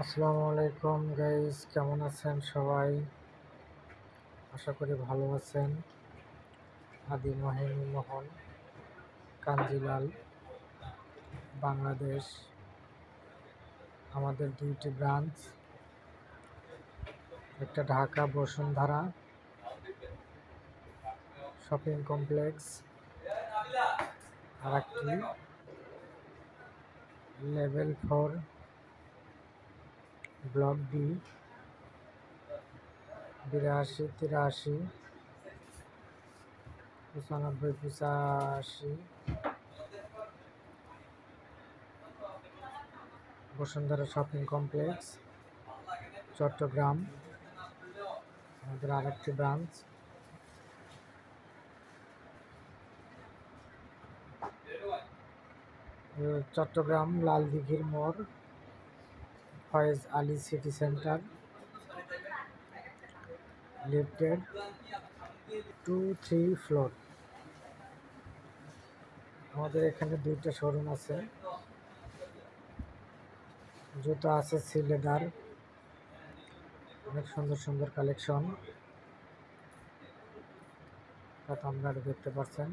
আসসালামু আলাইকুম গাইস, কেমন আছেন সবাই? আশা করি ভালো আছেন। আদি মোহন কাঞ্জিলাল, বাংলাদেশ। আমাদের দুইটি ব্রাঞ্চ, একটা ঢাকা বসুন্ধরা শপিং কমপ্লেক্স, আর একটি level 4 block B 82, 83, 95, 85 Bashundhara shopping complex, Chattogram. আমাদের আরেকটি ব্রাঞ্চ চট্টগ্রাম লালদিঘির মোড়, Foyez Ali city centre, lifted 2-3 floor. আমাদের এখানে দুইটা শোরুম আছে। জুতা আছে সি লেদার, অনেক সুন্দর সুন্দর কালেকশন, তা আপনারা দেখতে পাচ্ছেন।